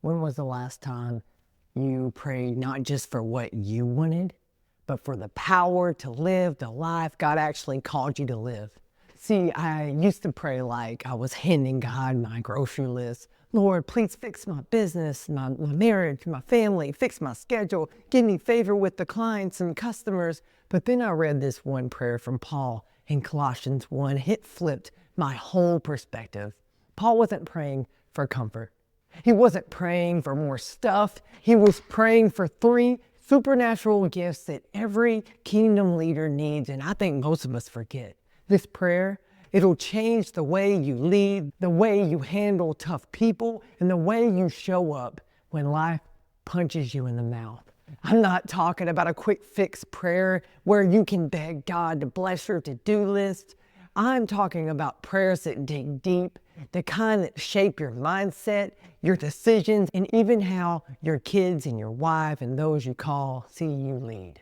When was the last time you prayed not just for what you wanted, but for the power to live the life God actually called you to live? See, I used to pray like I was handing God my grocery list. Lord, please fix my business, my marriage, my family, fix my schedule, give me favor with the clients and customers. But then I read this one prayer from Paul in Colossians 1. It flipped my whole perspective. Paul wasn't praying for comfort. He wasn't praying for more stuff. He was praying for 3 supernatural gifts that every kingdom leader needs, and I think most of us forget. This prayer, it'll change the way you lead, the way you handle tough people, and the way you show up when life punches you in the mouth. I'm not talking about a quick fix prayer where you can beg God to bless your to-do list. I'm talking about prayers that dig deep, the kind that shape your mindset, your decisions, and even how your kids and your wife and those you call see you lead.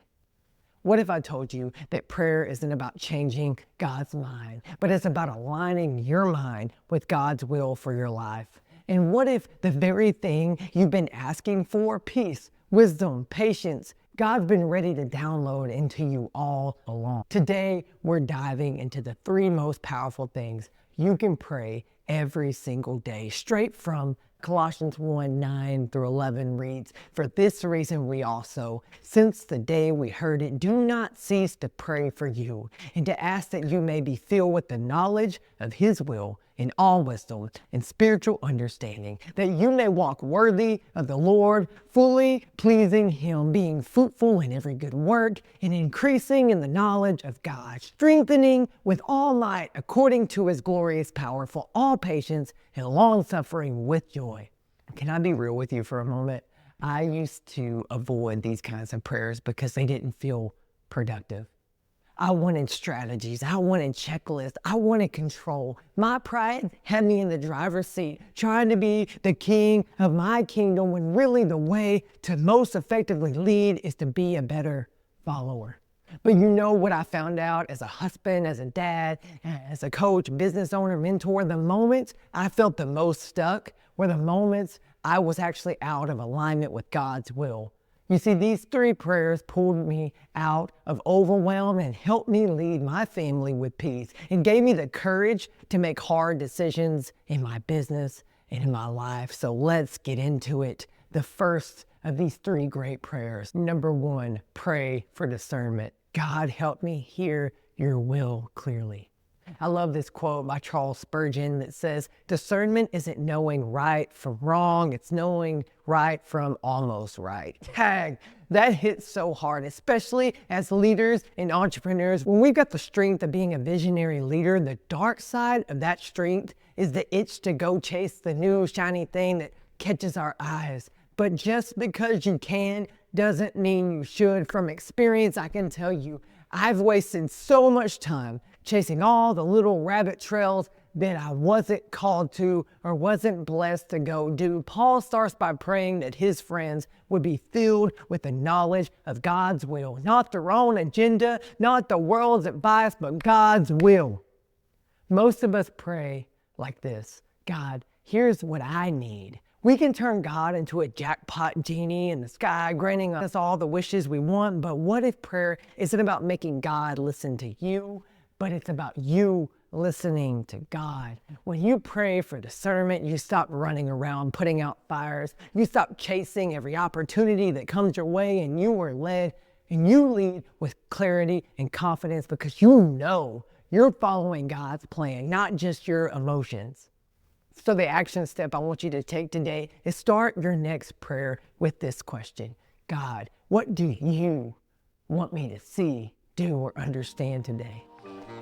What if I told you that prayer isn't about changing God's mind, but it's about aligning your mind with God's will for your life? And what if the very thing you've been asking for, peace, wisdom, patience, God's been ready to download into you all along? Today, we're diving into the 3 most powerful things you can pray every single day, straight from Colossians 1, 9 through 11 reads, "For this reason we also, since the day we heard it, do not cease to pray for you, and to ask that you may be filled with the knowledge of His will in all wisdom and spiritual understanding, that you may walk worthy of the Lord, fully pleasing Him, being fruitful in every good work, and increasing in the knowledge of God, strengthening with all might according to His glorious power for all patience and long-suffering with joy." Can I be real with you for a moment? I used to avoid these kinds of prayers because they didn't feel productive. I wanted strategies. I wanted checklists. I wanted control. My pride had me in the driver's seat, trying to be the king of my kingdom, when really the way to most effectively lead is to be a better follower. But you know what I found out as a husband, as a dad, as a coach, business owner, mentor? The moments I felt the most stuck were the moments I was actually out of alignment with God's will. You see, these 3 prayers pulled me out of overwhelm and helped me lead my family with peace, and gave me the courage to make hard decisions in my business and in my life. So let's get into it. The first of these 3 great prayers. Number 1, pray for discernment. God, help me hear your will clearly. I love this quote by Charles Spurgeon that says, "Discernment isn't knowing right from wrong, it's knowing right from almost right." Tag, that hits so hard, especially as leaders and entrepreneurs. When we've got the strength of being a visionary leader, the dark side of that strength is the itch to go chase the new shiny thing that catches our eyes. But just because you can doesn't mean you should. From experience, I can tell you, I've wasted so much time chasing all the little rabbit trails that I wasn't called to or wasn't blessed to go do. Paul starts by praying that his friends would be filled with the knowledge of God's will, not their own agenda, not the world's advice, but God's will. Most of us pray like this: God, here's what I need. We can turn God into a jackpot genie in the sky, granting us all the wishes we want. But what if prayer isn't about making God listen to you, but it's about you listening to God? When you pray for discernment, you stop running around putting out fires. You stop chasing every opportunity that comes your way, and you are led, and you lead with clarity and confidence because you know you're following God's plan, not just your emotions. So the action step I want you to take today is start your next prayer with this question: God, what do you want me to see, do, or understand today?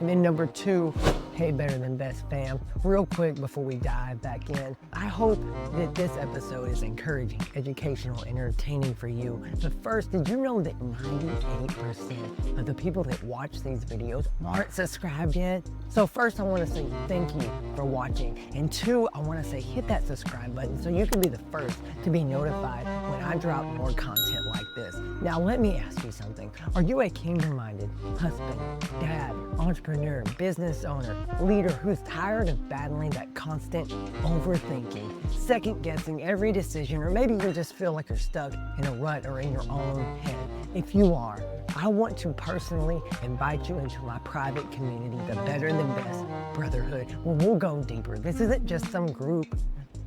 And then number 2, hey, better than best fam, real quick before we dive back in, I hope that this episode is encouraging, educational, entertaining for you. But first, did you know that 98% of the people that watch these videos aren't subscribed yet? So first, I want to say thank you for watching. And 2, I want to say hit that subscribe button so you can be the first to be notified when I drop more content like this. Now, let me ask you something. Are you a kingdom-minded husband, dad, entrepreneur, business owner, leader who's tired of battling that constant overthinking, second-guessing every decision, or maybe you just feel like you're stuck in a rut or in your own head? If you are, I want to personally invite you into my private community, the Better Than Best Brotherhood, where we'll go deeper. This isn't just some group.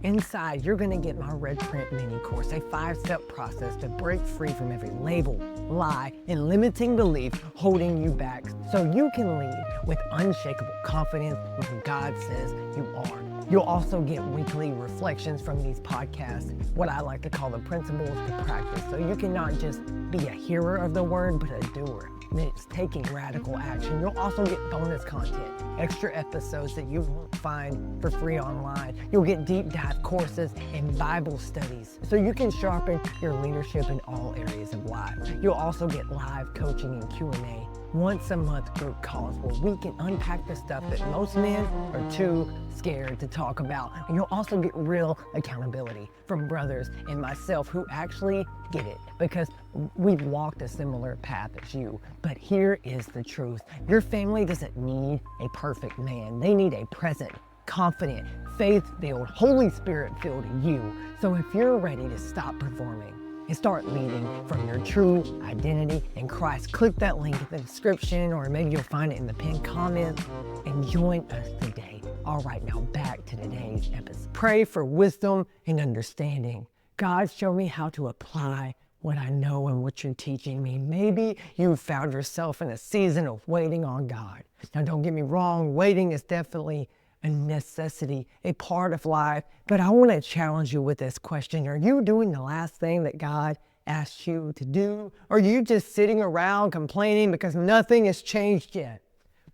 Inside, you're gonna get my red print mini course, a 5-step process to break free from every label, lie, and limiting belief holding you back so you can lead with unshakable confidence when God says you are. You'll also get weekly reflections from these podcasts, what I like to call the principles to practice, so you can not just be a hearer of the word, but a doer. It's taking radical action. You'll also get bonus content, extra episodes that you won't find for free online. You'll get deep dive courses and Bible studies so you can sharpen your leadership in all areas of life. You'll also get live coaching and Q&A, once a month group calls where we can unpack the stuff that most men are too scared to talk about. And you'll also get real accountability from brothers and myself who actually get it, because we've walked a similar path as you. But here is the truth. Your family doesn't need a perfect man. They need a present, confident, faith-filled, Holy Spirit-filled you. So if you're ready to stop performing and start leading from your true identity in Christ, click that link in the description, or maybe you'll find it in the pinned comment, and join us today. All right, now back to today's episode. Pray for wisdom and understanding. God, show me how to apply what I know and what you're teaching me. Maybe you found yourself in a season of waiting on God. Now, don't get me wrong, waiting is definitely a necessity, a part of life. But I want to challenge you with this question. Are you doing the last thing that God asked you to do? Or are you just sitting around complaining because nothing has changed yet?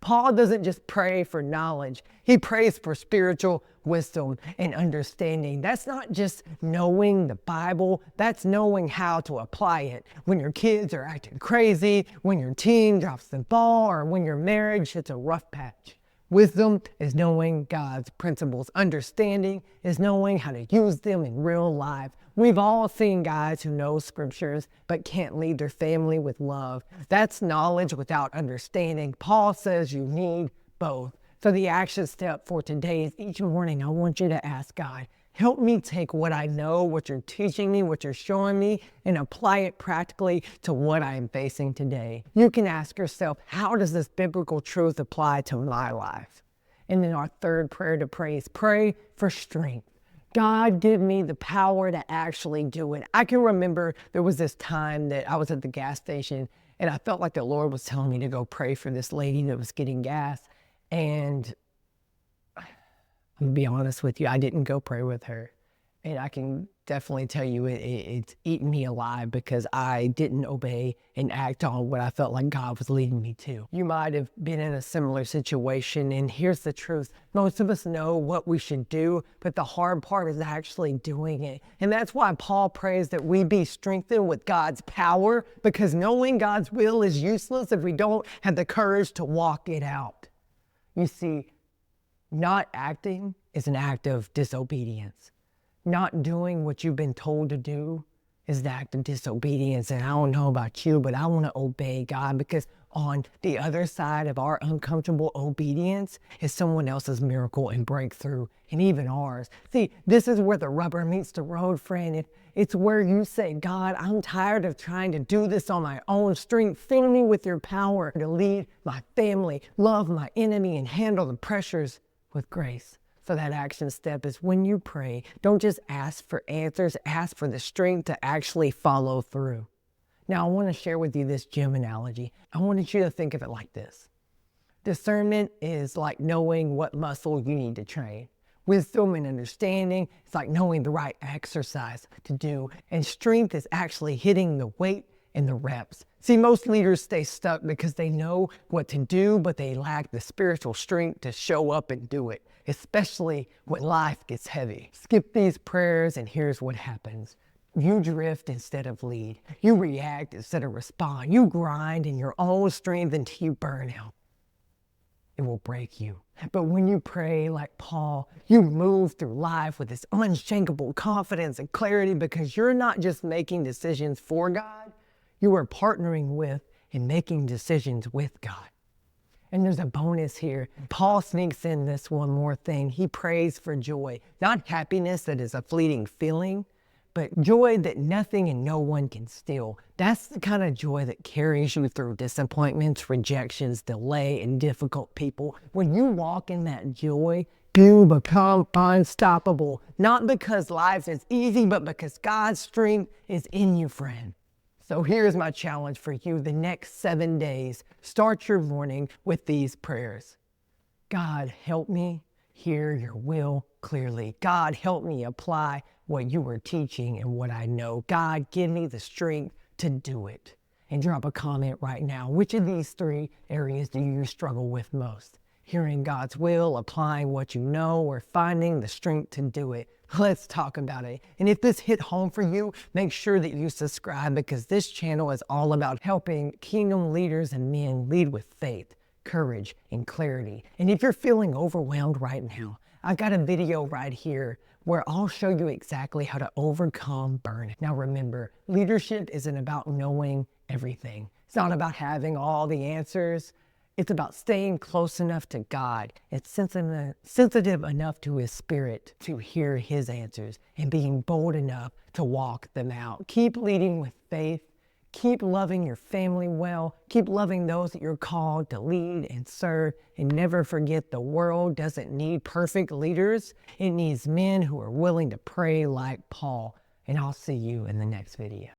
Paul doesn't just pray for knowledge. He prays for spiritual wisdom and understanding. That's not just knowing the Bible. That's knowing how to apply it. When your kids are acting crazy, when your teen drops the ball, or when your marriage hits a rough patch. Wisdom is knowing God's principles. Understanding is knowing how to use them in real life. We've all seen guys who know scriptures but can't lead their family with love. That's knowledge without understanding. Paul says you need both. So the action step for today is each morning I want you to ask God, help me take what I know, what you're teaching me, what you're showing me, and apply it practically to what I am facing today. You can ask yourself, how does this biblical truth apply to my life? And then our third prayer to pray is pray for strength. God, give me the power to actually do it. I can remember there was this time that I was at the gas station and I felt like the Lord was telling me to go pray for this lady that was getting gas. And I'm gonna be honest with you, I didn't go pray with her. And I can definitely tell you it's eaten me alive because I didn't obey and act on what I felt like God was leading me to. You might have been in a similar situation, and here's the truth. Most of us know what we should do, but the hard part is actually doing it. And that's why Paul prays that we be strengthened with God's power, because knowing God's will is useless if we don't have the courage to walk it out. You see, not acting is an act of disobedience. Not doing what you've been told to do is an act of disobedience. And I don't know about you, but I want to obey God, because on the other side of our uncomfortable obedience is someone else's miracle and breakthrough, and even ours. See, this is where the rubber meets the road, friend. It's where you say, God, I'm tired of trying to do this on my own strength. Fill me with your power to lead my family, love my enemy, and handle the pressures with grace. So that action step is when you pray, don't just ask for answers, ask for the strength to actually follow through. Now, I want to share with you this gym analogy. I wanted you to think of it like this. Discernment is like knowing what muscle you need to train. Wisdom and understanding is like knowing the right exercise to do. And strength is actually hitting the weight and the reps. See, most leaders stay stuck because they know what to do, but they lack the spiritual strength to show up and do it, especially when life gets heavy. Skip these prayers and here's what happens. You drift instead of lead. You react instead of respond. You grind in your own strength until you burn out. It will break you. But when you pray like Paul, you move through life with this unshakable confidence and clarity, because you're not just making decisions for God, You are partnering with and making decisions with God. And there's a bonus here. Paul sneaks in this one more thing. He prays for joy, not happiness that is a fleeting feeling, but joy that nothing and no one can steal. That's the kind of joy that carries you through disappointments, rejections, delay, and difficult people. When you walk in that joy, you become unstoppable. Not because life is easy, but because God's strength is in you, friend. So here's my challenge for you the next 7 days. Start your morning with these prayers. God, help me hear your will clearly. God, help me apply what you are teaching and what I know. God, give me the strength to do it. And drop a comment right now. Which of these 3 areas do you struggle with most? Hearing God's will, applying what you know, or finding the strength to do it? Let's talk about it. And if this hit home for you, make sure that you subscribe, because this channel is all about helping kingdom leaders and men lead with faith, courage, and clarity. And if you're feeling overwhelmed right now, I've got a video right here where I'll show you exactly how to overcome burnout. Now remember, leadership isn't about knowing everything. It's not about having all the answers. It's about staying close enough to God and sensitive enough to His Spirit to hear His answers, and being bold enough to walk them out. Keep leading with faith. Keep loving your family well. Keep loving those that you're called to lead and serve. And never forget, the world doesn't need perfect leaders. It needs men who are willing to pray like Paul. And I'll see you in the next video.